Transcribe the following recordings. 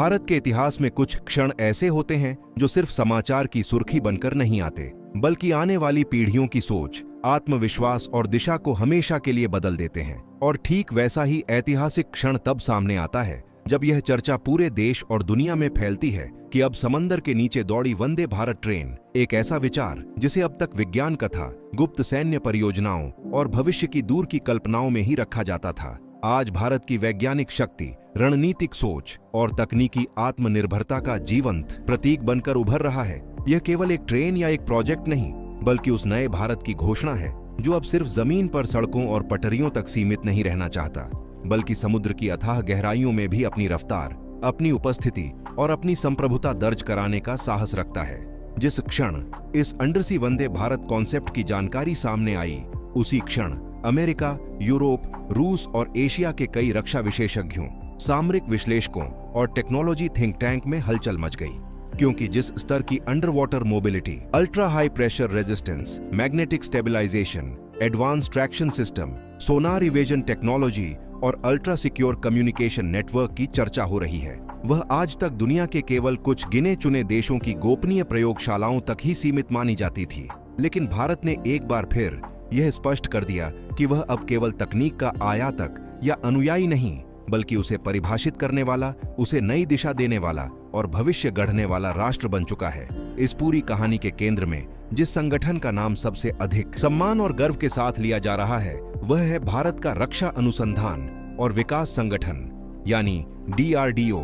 भारत के इतिहास में कुछ क्षण ऐसे होते हैं जो सिर्फ समाचार की सुर्खी बनकर नहीं आते, बल्कि आने वाली पीढ़ियों की सोच, आत्मविश्वास और दिशा को हमेशा के लिए बदल देते हैं। और ठीक वैसा ही ऐतिहासिक क्षण तब सामने आता है जब यह चर्चा पूरे देश और दुनिया में फैलती है कि अब समंदर के नीचे दौड़ी वंदे भारत ट्रेन, एक ऐसा विचार जिसे अब तक विज्ञान कथा, गुप्त सैन्य परियोजनाओं और भविष्य की दूर की कल्पनाओं में ही रखा जाता था, आज भारत की वैज्ञानिक शक्ति, रणनीतिक सोच और तकनीकी आत्मनिर्भरता का जीवंत प्रतीक बनकर उभर रहा है। यह केवल एक ट्रेन या एक प्रोजेक्ट नहीं, बल्कि उस नए भारत की घोषणा है जो अब सिर्फ जमीन पर सड़कों और पटरियों तक सीमित नहीं रहना चाहता, बल्कि समुद्र की अथाह गहराइयों में भी अपनी रफ्तार, अपनी उपस्थिति और अपनी संप्रभुता दर्ज कराने का साहस रखता है। जिस क्षण इस अंडरसी वंदे भारत कॉन्सेप्ट की जानकारी सामने आई, उसी क्षण अमेरिका, यूरोप, रूस और एशिया के कई रक्षा विशेषज्ञों, सामरिक विश्लेषकों और टेक्नोलॉजी थिंक टैंक में हलचल मच गई, क्योंकि जिस स्तर की under water mobility, ultra high pressure resistance, magnetic stabilisation, advance traction system, sonar evasion technology और अल्ट्रा सिक्योर कम्युनिकेशन नेटवर्क की चर्चा हो रही है, वह आज तक दुनिया के केवल कुछ गिने चुने देशों की गोपनीय प्रयोगशालाओं तक ही सीमित मानी जाती थी। लेकिन भारत ने एक बार फिर यह स्पष्ट कर दिया कि वह अब केवल तकनीक का आयातक या अनुयायी नहीं, बल्कि उसे परिभाषित करने वाला, उसे नई दिशा देने वाला और भविष्य गढ़ने वाला राष्ट्र बन चुका है। इस पूरी कहानी के केंद्र में जिस संगठन का नाम सबसे अधिक सम्मान और गर्व के साथ लिया जा रहा है, वह है भारत का रक्षा अनुसंधान और विकास संगठन यानी DRDO,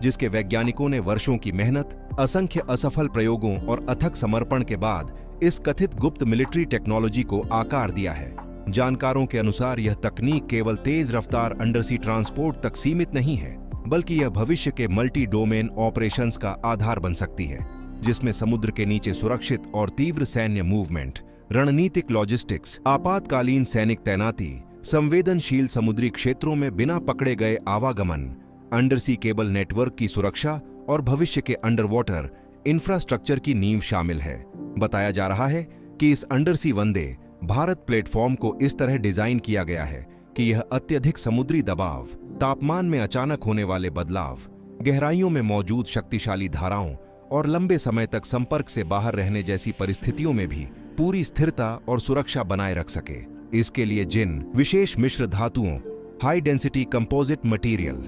जिसके वैज्ञानिकों ने वर्षों की मेहनत, असंख्य असफल प्रयोगों और अथक समर्पण के बाद इस कथित गुप्त मिलिट्री टेक्नोलॉजी को आकार दिया है। जानकारों के अनुसार यह तकनीक केवल तेज रफ्तार अंडरसी ट्रांसपोर्ट तक सीमित नहीं है, बल्कि यह भविष्य के मल्टी डोमेन ऑपरेशंस का आधार बन सकती है, जिसमें समुद्र के नीचे सुरक्षित और तीव्र सैन्य मूवमेंट, रणनीतिक लॉजिस्टिक्स, आपातकालीन सैनिक तैनाती, संवेदनशील समुद्री क्षेत्रों में बिना पकड़े गए आवागमन, अंडरसी केबल नेटवर्क की सुरक्षा और भविष्य के अंडर वाटर इंफ्रास्ट्रक्चर की नींव शामिल है। बताया जा रहा है कि इस अंडरसी वंदे भारत प्लेटफॉर्म को इस तरह डिजाइन किया गया है कि यह अत्यधिक समुद्री दबाव, तापमान में अचानक होने वाले बदलाव, गहराइयों में मौजूद शक्तिशाली धाराओं और लंबे समय तक संपर्क से बाहर रहने जैसी परिस्थितियों में भी पूरी स्थिरता और सुरक्षा बनाए रख सके। इसके लिए जिन विशेष मिश्र धातुओं, high density composite material,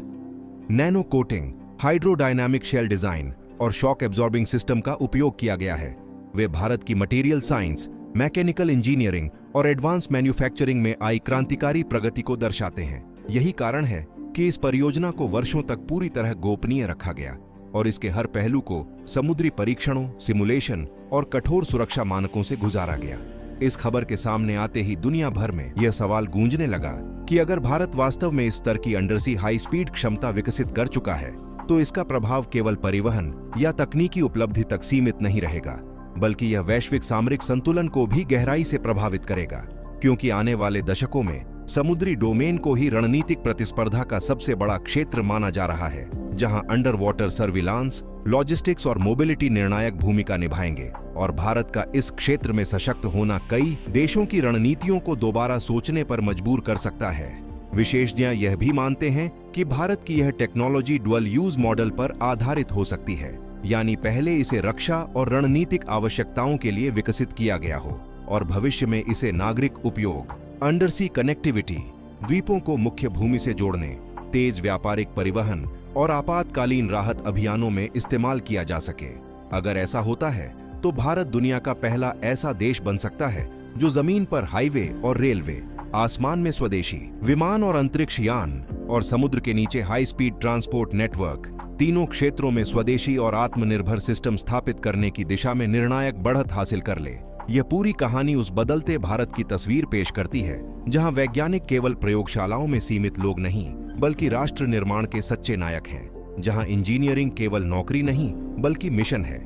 nano coating, hydrodynamic shell design और शॉक एब्जॉर्बिंग सिस्टम का उपयोग किया गया है, वे भारत की मटेरियल साइंस, मैकेनिकल इंजीनियरिंग और एडवांस मैन्युफैक्चरिंग में आई क्रांतिकारी प्रगति को दर्शाते हैं। यही कारण है कि इस परियोजना को वर्षों तक पूरी तरह गोपनीय रखा गया और इसके हर पहलू को समुद्री परीक्षणों, सिमुलेशन और कठोर सुरक्षा मानकों से गुजारा गया। इस खबर के सामने आते ही दुनिया भर में यह सवाल गूंजने लगा कि अगर भारत वास्तव में इस स्तर की अंडरसी हाई स्पीड क्षमता विकसित कर चुका है, तो इसका प्रभाव केवल परिवहन या तकनीकी उपलब्धि तक सीमित नहीं रहेगा, बल्कि यह वैश्विक सामरिक संतुलन को भी गहराई से प्रभावित करेगा, क्योंकि आने वाले दशकों में समुद्री डोमेन को ही रणनीतिक प्रतिस्पर्धा का सबसे बड़ा क्षेत्र माना जा रहा है, जहां अंडर वाटर सर्विलांस, लॉजिस्टिक्स और मोबिलिटी निर्णायक भूमिका निभाएंगे। और भारत का इस क्षेत्र में सशक्त होना कई देशों की रणनीतियों को दोबारा सोचने पर मजबूर कर सकता है। विशेषज्ञ यह भी मानते हैं कि भारत की यह टेक्नोलॉजी डुअल यूज मॉडल पर आधारित हो सकती है, यानी पहले इसे रक्षा और रणनीतिक आवश्यकताओं के लिए विकसित किया गया हो और भविष्य में इसे नागरिक उपयोग, अंडरसी कनेक्टिविटी, द्वीपों को मुख्य भूमि से जोड़ने, तेज व्यापारिक परिवहन और आपातकालीन राहत अभियानों में इस्तेमाल किया जा सके। अगर ऐसा होता है तो भारत दुनिया का पहला ऐसा देश बन सकता है जो जमीन पर हाईवे और रेलवे, आसमान में स्वदेशी विमान और अंतरिक्ष यान और समुद्र के नीचे हाई स्पीड ट्रांसपोर्ट नेटवर्क, तीनों क्षेत्रों में स्वदेशी और आत्मनिर्भर सिस्टम स्थापित करने की दिशा में निर्णायक बढ़त हासिल कर ले। यह पूरी कहानी उस बदलते भारत की तस्वीर पेश करती है जहां वैज्ञानिक केवल प्रयोगशालाओं में सीमित लोग नहीं, बल्कि राष्ट्र निर्माण के सच्चे नायक हैं, जहां इंजीनियरिंग केवल नौकरी नहीं बल्कि मिशन है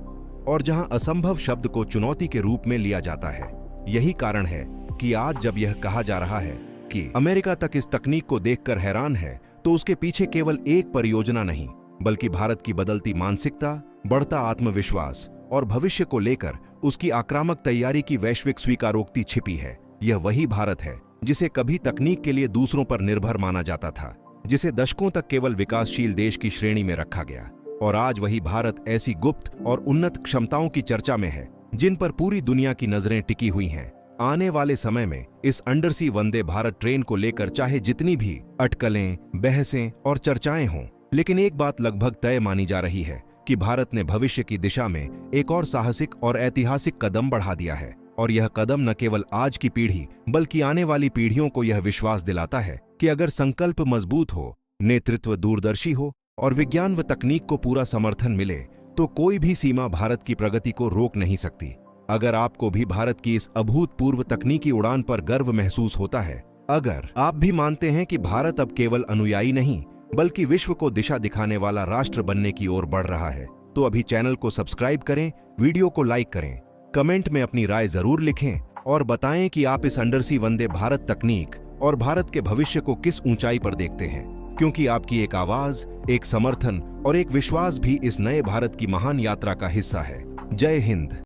और जहां असंभव शब्द को चुनौती के रूप में लिया जाता है। यही कारण है कि आज जब यह कहा जा रहा है कि अमेरिका तक इस तकनीक को देखकर हैरान है, तो उसके पीछे केवल एक परियोजना नहीं, बल्कि भारत की बदलती मानसिकता, बढ़ता आत्मविश्वास और भविष्य को लेकर उसकी आक्रामक तैयारी की वैश्विक स्वीकारोक्ति छिपी है। यह वही भारत है जिसे कभी तकनीक के लिए दूसरों पर निर्भर माना जाता था, जिसे दशकों तक केवल विकासशील देश की श्रेणी में रखा गया। और आज वही भारत ऐसी गुप्त और उन्नत क्षमताओं की चर्चा में है जिन पर पूरी दुनिया की नजरें टिकी हुई हैं। आने वाले समय में इस अंडरसी वंदे भारत ट्रेन को लेकर चाहे जितनी भी अटकलें, बहसें और चर्चाएं हों, लेकिन एक बात लगभग तय मानी जा रही है कि भारत ने भविष्य की दिशा में एक और साहसिक और ऐतिहासिक कदम बढ़ा दिया है। और यह कदम न केवल आज की पीढ़ी बल्कि आने वाली पीढ़ियों को यह विश्वास दिलाता है कि अगर संकल्प मजबूत हो, नेतृत्व दूरदर्शी हो और विज्ञान व तकनीक को पूरा समर्थन मिले तो कोई भी सीमा भारत की प्रगति को रोक नहीं सकती। अगर आपको भी भारत की इस अभूतपूर्व तकनीकी उड़ान पर गर्व महसूस होता है, अगर आप भी मानते हैं कि भारत अब केवल अनुयायी नहीं बल्कि विश्व को दिशा दिखाने वाला राष्ट्र बनने की ओर बढ़ रहा है, तो अभी चैनल को सब्सक्राइब करें, वीडियो को लाइक करें, कमेंट में अपनी राय जरूर लिखें और बताएं कि आप इस अंडरसी वंदे भारत तकनीक और भारत के भविष्य को किस ऊंचाई पर देखते हैं, क्योंकि आपकी एक आवाज, एक समर्थन और एक विश्वास भी इस नए भारत की महान यात्रा का हिस्सा है। जय हिंद।